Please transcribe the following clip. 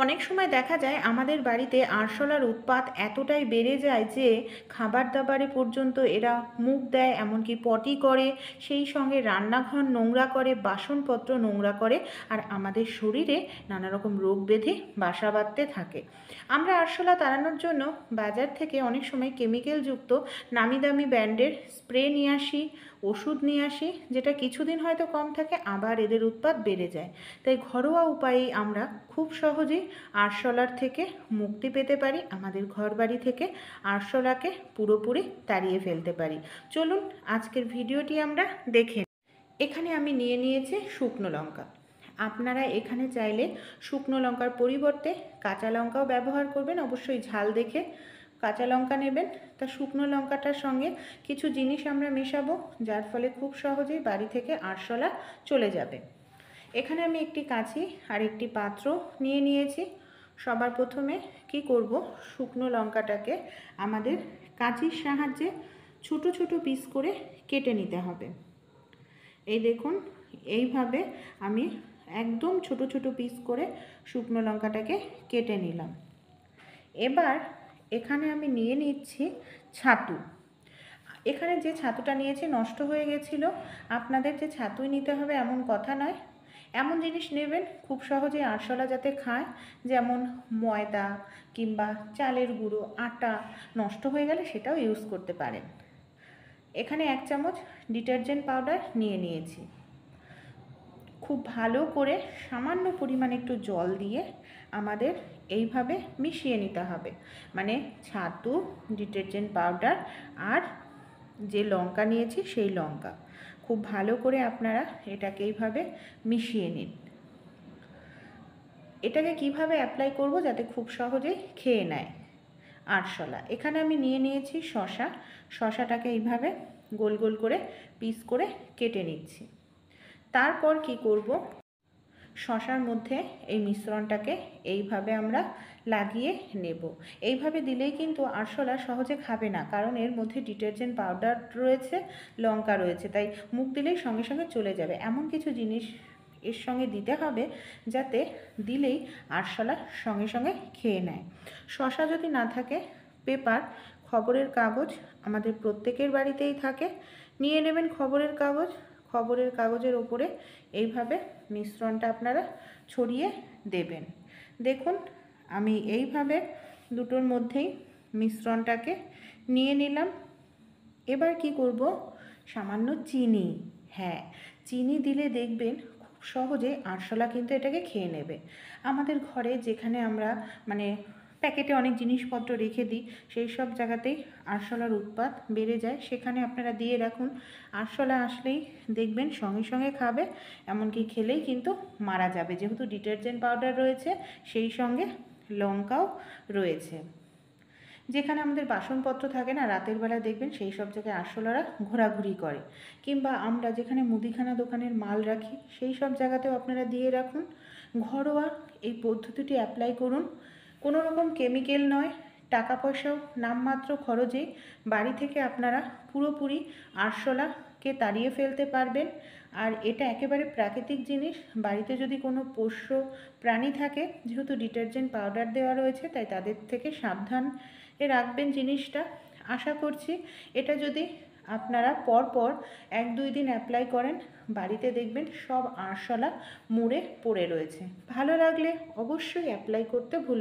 অনেক সময় দেখা যায় আমাদের বাড়িতে আরশোলার উৎপাত এতটাই বেড়ে যায় যে খাবার দাবারে পর্যন্ত এরা মুখ দেয়, এমনকি পটি করে, সেই সঙ্গে রান্নাঘর নোংরা করে, বাসনপত্র নোংরা করে, আর আমাদের শরীরে নানা রকম রোগ ব্যাধি বাসা বাঁধতে থাকে। আমরা আরশোলা তাড়ানোর জন্য বাজার থেকে অনেক সময় কেমিক্যালযুক্ত নামি দামি ব্র্যান্ডের স্প্রে নিয়ে আসি, ওষুধ নিয়ে আসি, যেটা কিছুদিন হয়তো কম থাকে, আবার এদের উৎপাত বেড়ে যায়। তাই ঘরোয়া উপায়েই আমরা খুব সহজেই আরশোলার থেকে মুক্তি পেতে পারি, আমাদের ঘরবাড়ি থেকে আরশোলাকে পুরোপুরি তাড়িয়ে ফেলতে পারি। চলুন আজকের ভিডিওটি আমরা দেখে। এখানে আমি নিয়ে নিয়েছি শুকনো লঙ্কা। আপনারা এখানে চাইলে শুকনো লঙ্কার পরিবর্তে কাঁচা লঙ্কাও ব্যবহার করবেন, অবশ্যই ঝাল দেখে কাঁচা লঙ্কা নেবেন। তা শুকনো লঙ্কাটার সঙ্গে কিছু জিনিস আমরা মেশাবো, যার ফলে খুব সহজেই বাড়ি থেকে আরশোলা চলে যাবে। এখানে আমি একটি কাঁচি আর একটি পাত্র নিয়ে নিয়েছি। সবার প্রথমে কি করব, শুকনো লঙ্কাটাকে আমাদের কাঁচির সাহায্যে ছোট ছোট পিস করে কেটে নিতে হবে। এই দেখুন, এইভাবে আমি একদম ছোট ছোট পিস করে শুকনো লঙ্কাটাকে কেটে নিলাম। এবার এখানে আমি নিয়ে নিচ্ছি ছাতু। এখানে যে ছাতুটা নিয়েছি নষ্ট হয়ে গেছিলো। আপনাদের যে ছাতুই নিতে হবে এমন কথা নয়, এমন জিনিস নেবেন খুব সহজে আরশোলা যাতে খায়, যেমন ময়দা কিংবা চালের গুঁড়ো, আটা নষ্ট হয়ে গেলে সেটাও ইউজ করতে পারেন। এখানে 1 চামচ ডিটারজেন্ট পাউডার নিয়ে নিয়েছি। খুব ভালো করে সামান্য পরিমাণে একটু জল দিয়ে আমাদের এইভাবে মিশিয়ে নিতে হবে। মানে ছাতু, ডিটারজেন্ট পাউডার আর যে লঙ্কা নিয়েছি সেই লঙ্কা খুব ভালো করে আপনারা এটাকে এইভাবে মিশিয়ে নিন। এটাকে কিভাবে অ্যাপ্লাই করব যাতে খুব সহজেই খেয়ে নেয় আরশোলা। এখানে আমি নিয়ে নিয়েছি শসা। শসাটাকে এইভাবে গোল গোল করে পিস করে কেটে নিচ্ছি। তারপর কি করব, শসার মধ্যে এই মিশ্রণটাকে এইভাবে আমরা লাগিয়ে নেব। এইভাবে দিলেই কিন্তু আরশোলা সহজে খাবে না, কারণ এর মধ্যে ডিটারজেন্ট পাউডার রয়েছে, লঙ্কা রয়েছে, তাই মুখ দিলেই সঙ্গে সঙ্গে চলে যাবে। এমন কিছু জিনিস এর সঙ্গে দিতে হবে যাতে দিলেই আরশোলা সঙ্গে সঙ্গে খেয়ে নেয়। শসা যদি না থাকে, পেপার, খবরের কাগজ আমাদের প্রত্যেকের বাড়িতেই থাকে, নিয়ে নেবেন খবরের কাগজ। খবরের কাগজের ওপরে এইভাবে মিশ্রণটা আপনারা ছড়িয়ে দেবেন। দেখুন, আমি এইভাবে দুটোর মধ্যেই মিশ্রণটাকে নিয়ে নিলাম। এবার কি করব, সামান্য চিনি, হ্যাঁ চিনি দিলে দেখবেন খুব সহজে আরশোলা কিন্তু এটাকে খেয়ে নেবে। আমাদের ঘরে যেখানে আমরা প্যাকেটে অনেক জিনিসপত্র রেখে দিই, সেই সব জায়গাতেই আরশোলার উৎপাত বেড়ে যায়, সেখানে আপনারা দিয়ে রাখুন। আরশোলা আসলেই দেখবেন সঙ্গে সঙ্গে খাবে, এমনকি খেলেই কিন্তু মারা যাবে, যেহেতু ডিটারজেন্ট পাউডার রয়েছে, সেই সঙ্গে লঙ্কাও রয়েছে। যেখানে আমাদের বাসনপত্র থাকে না, রাতের বেলা দেখবেন সেই সব জায়গায় আরশোলারা ঘোরাঘুরি করে, কিংবা আমরা যেখানে মুদিখানা দোকানের মাল রাখি সেই সব জায়গাতেও আপনারা দিয়ে রাখুন। ঘরোয়া এই পদ্ধতিটি অ্যাপ্লাই করুন, কোনো রকম কেমিক্যাল নয়, টাকা পয়সাও নামমাত্র খরচে বাড়ি থেকে আপনারা পুরোপুরি আরশোলাকে তাড়িয়ে ফেলতে পারবেন। আর এটা একেবারে প্রাকৃতিক জিনিস। বাড়িতে যদি কোনো পোষ্য প্রাণী থাকে, যেহেতু ডিটারজেন্ট পাউডার দেওয়া রয়েছে, তাই তাদের থেকে সাবধান রাখবেন জিনিসটা। আশা করছি এটা যদি আপনারা পরপর 1-2 দিন অ্যাপ্লাই করেন, বাড়িতে দেখবেন সব আরশোলা মরে পড়ে রয়েছে। ভালো লাগলে অবশ্যই অ্যাপ্লাই করতে ভুলবেন না।